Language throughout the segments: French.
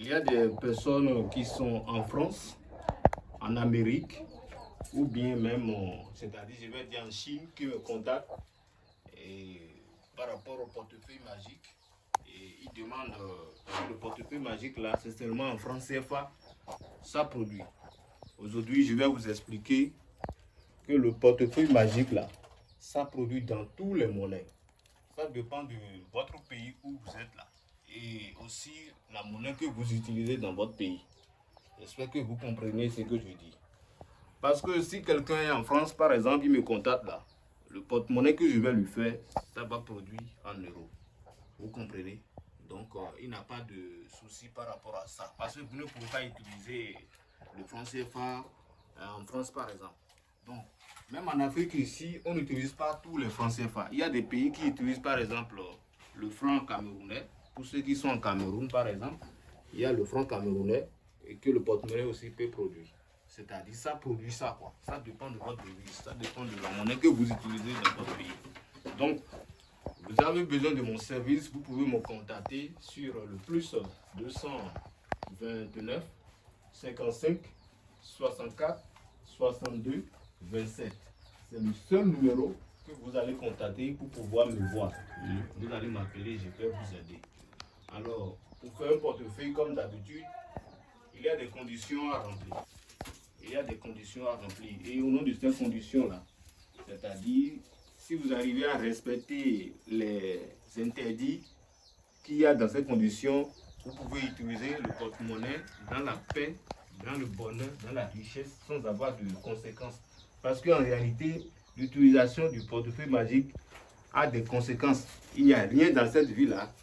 Il y a des personnes qui sont en France, en Amérique, ou bien même, c'est-à-dire, je vais dire en Chine, qui me contactent et, par rapport au portefeuille magique. Et ils demandent le portefeuille magique là, c'est seulement en francs CFA, ça produit. Aujourd'hui, je vais vous expliquer que le portefeuille magique là, ça produit dans tous les monnaies. Ça dépend de votre pays où vous êtes là. Et aussi la monnaie que vous utilisez dans votre pays. J'espère que vous comprenez ce que je dis. Parce que si quelqu'un est en France, par exemple, il me contacte là, le porte-monnaie que je vais lui faire, ça va produire en euros. Vous comprenez? Donc, il n'a pas de souci par rapport à ça. Parce que vous ne pouvez pas utiliser le franc CFA en France, par exemple. Donc, même en Afrique ici, on n'utilise pas tous les francs CFA. Il y a des pays qui utilisent, par exemple, le franc camerounais. Pour ceux qui sont en Cameroun, par exemple, il y a le franc camerounais et que le porte-monnaie aussi peut produire. C'est-à-dire, ça produit ça, quoi. Ça dépend de votre devise, ça dépend de la monnaie que vous utilisez dans votre pays. Donc, vous avez besoin de mon service, vous pouvez me contacter sur le plus 229 55 64 62 27. C'est le seul numéro que vous allez contacter pour pouvoir me voir. Vous allez m'appeler, je vais vous aider. Alors, pour faire un portefeuille comme d'habitude, il y a des conditions à remplir. Il y a des conditions à remplir. Et au nom de ces conditions-là, c'est-à-dire, si vous arrivez à respecter les interdits qu'il y a dans ces conditions, vous pouvez utiliser le porte-monnaie dans la paix, dans le bonheur, dans la richesse, sans avoir de conséquences. Parce qu'en réalité, l'utilisation du portefeuille magique a des conséquences. Il n'y a rien dans cette vie-là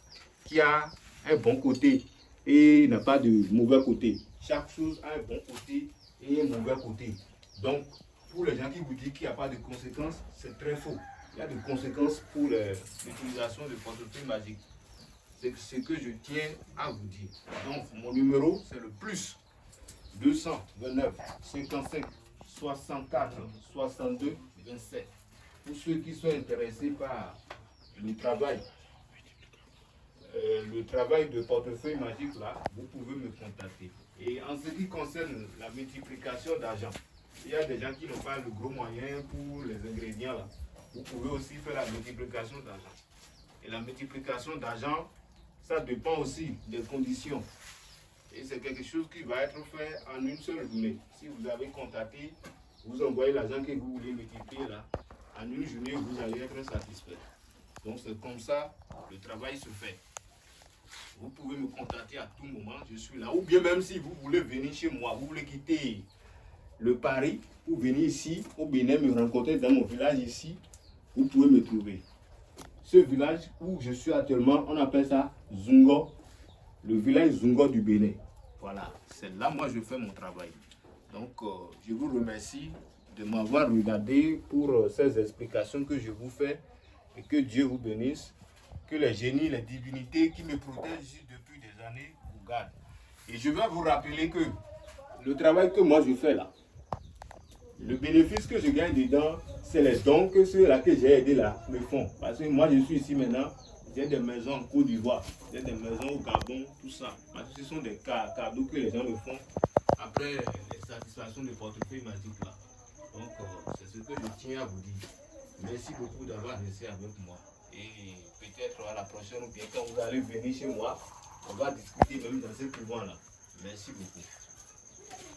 qui a un bon côté et n'a pas de mauvais côté. Chaque chose a un bon côté et un mauvais côté. Donc, pour les gens qui vous disent qu'il n'y a pas de conséquences, c'est très faux. Il y a des conséquences pour l'utilisation du portefeuille magique. C'est ce que je tiens à vous dire. Donc, mon numéro, c'est le plus 229 55 64 62 27. Pour ceux qui sont intéressés par le travail de portefeuille magique là, vous pouvez me contacter. Et en ce qui concerne la multiplication d'argent, il y a des gens qui n'ont pas le gros moyen pour les ingrédients là. Vous pouvez aussi faire la multiplication d'argent. Et la multiplication d'argent, ça dépend aussi des conditions. Et c'est quelque chose qui va être fait en une seule journée. Si vous avez contacté, vous envoyez l'argent que vous voulez multiplier là, en une journée, vous allez être satisfait. Donc c'est comme ça le travail se fait. Vous pouvez me contacter à tout moment, je suis là. Ou bien même si vous voulez venir chez moi, vous voulez quitter le Paris pour venir ici, au Bénin, me rencontrer dans mon village ici, vous pouvez me trouver. Ce village où je suis actuellement, on appelle ça Zungo, le village Zungo du Bénin. Voilà, c'est là moi je fais mon travail. Donc je vous remercie de m'avoir regardé pour ces explications que je vous fais et que Dieu vous bénisse. Que les génies, les divinités qui me protègent depuis des années vous gardent. Et je vais vous rappeler que le travail que moi je fais là, le bénéfice que je gagne dedans, c'est les dons que ceux-là que j'ai aidés là me font. Parce que moi je suis ici maintenant, j'ai des maisons en Côte d'Ivoire, j'ai des maisons au Gabon, tout ça. Parce que ce sont des cadeaux que les gens me font après les satisfactions de portefeuille magique là. Donc c'est ce que je tiens à vous dire. Merci beaucoup d'avoir resté avec moi. Et peut-être à la prochaine ou bien quand vous allez venir chez moi, on va discuter même dans ce couvent là. Merci beaucoup.